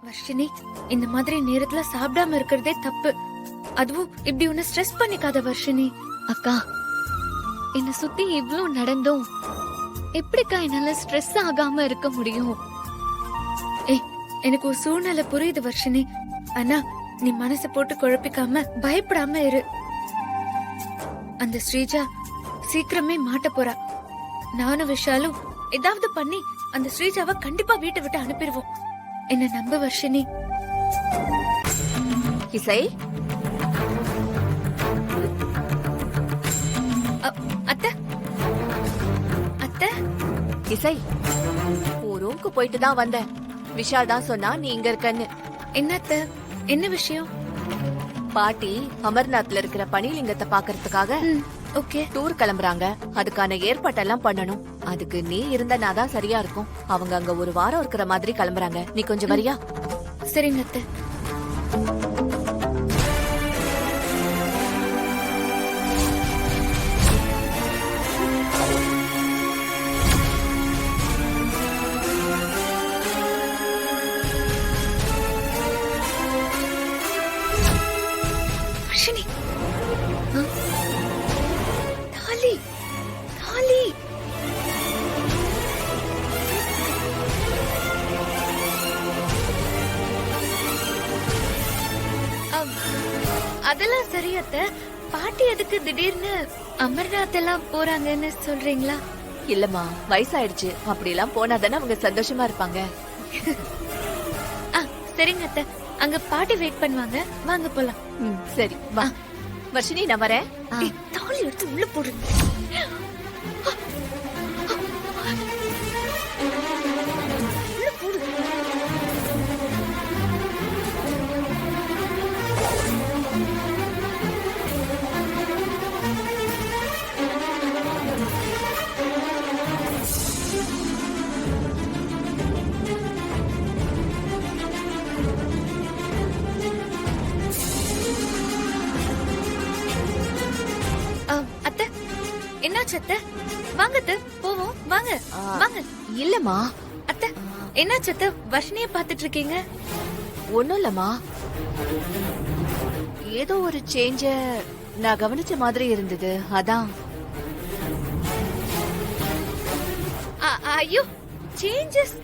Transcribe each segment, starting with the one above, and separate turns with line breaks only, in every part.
வர்ஷினி, இந்த மாதிரி நேரத்துல சாப்பிடாம இருக்கிறதே தப்பு. அதுவும் இப்படி உன்னை ஸ்ட்ரெஸ் பண்ணிக்காத வர்ஷினி.
அக்கா, என்ன சுத்தி இவ்ளோ நடந்தும் எப்படிக்கா என்னால ஸ்ட்ரெஸ் ஆகாம இருக்க முடியும்?
ஏய், எனக்கு ஒரு சூழ்நிலை புரியுது வர்ஷினி. ஆனா நீ மனசை போட்டு குழப்பிக்காம பயப்படாம இரு. அந்த ஸ்ரீஜா சீக்கிரமே மாட்ட போறா. நானும் விஷாலும் ஏதாவது பண்ணி அந்த ஸ்ரீஜாவை கண்டிப்பா வீட்டை விட்டு அனுப்பிடுவோம். என்ன நம்ப வர்ஷினி.
இசை,
அத்தை அத்தை
இசை, உன் ரூம்க்கு போயிட்டு தான் வந்தேன். விஷால் தான் சொன்னா நீ இங்க இருக்கன்னு.
என்ன அத்தை, என்ன விஷயம்?
பாட்டி அமர்நாத்ல இருக்கிற பனிலிங்கத்தை பாக்குறதுக்காக
ஓகே,
டூர் கிளம்புறாங்க. அதுக்கான ஏற்பாட்டெல்லாம் பண்ணணும். அதுக்கு நீ இருந்தனா தான் சரியா இருக்கும். அவங்க அங்க ஒரு வாரம் இருக்கிற மாதிரி கிளம்புறாங்க. நீ கொஞ்சம் வரியா?
சரிங்க அத்தை. வர்ஷினி, தாலி தாலி. அதெல்லாம் சரி அத்தை. பாட்டி எதுக்கு திடீர்னு அமர்நாத் எல்லாம் போறாங்கன்னு சொல்றீங்களா?
இல்லம்மா, வயசாயிடுச்சு. அப்படி எல்லாம் போனா தானே அவங்க சந்தோஷமா இருப்பாங்க.
சரிங்க அத்தை, அங்க பாட்டி வெயிட் பண்ணுவாங்க. வாங்க போலாம்.
சரி வா. வர்ஷினி, நான் வரேன்.
ஏய், தாலி எடுத்து உள்ள போடு. உள்ள போடு. அத்தை, என்னாச்சு அத்தை? வாங்க அத்தை, போவோம். வாங்க வாங்க.
இல்லம்மா,
அத்தை, என்னாச்சு அத்தை? வர்ஷினிய பாத்துட்டு இருக்கீங்க?
ஒண்ணும் இல்லம்மா, ஏதோ ஒரு சேஞ்ச நான் கவனிச்ச மாதிரி இருந்தது, அதான்.
ஐயோ, சேஞ்சஸ்?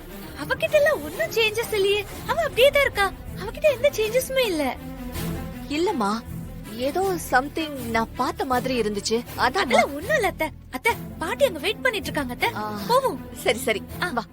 அவகிட்ட எல்லாம் ஒன்னும் சேஞ்சஸ் இல்லையே. அவ அப்படியே தான் இருக்கா. அவகிட்ட எந்த சேஞ்சஸுமே இல்ல.
இல்லம்மா, ஏதோ சம்திங் நான் பார்த்த மாதிரி இருந்துச்சு, அதான்.
அதெல்லாம் ஒண்ணும் இல்ல அத்தை. அத்தை, பாட்டி அங்க வெயிட் பண்ணிட்டு இருக்காங்க அத்தை. போவோம்.
சரி சரி, வா.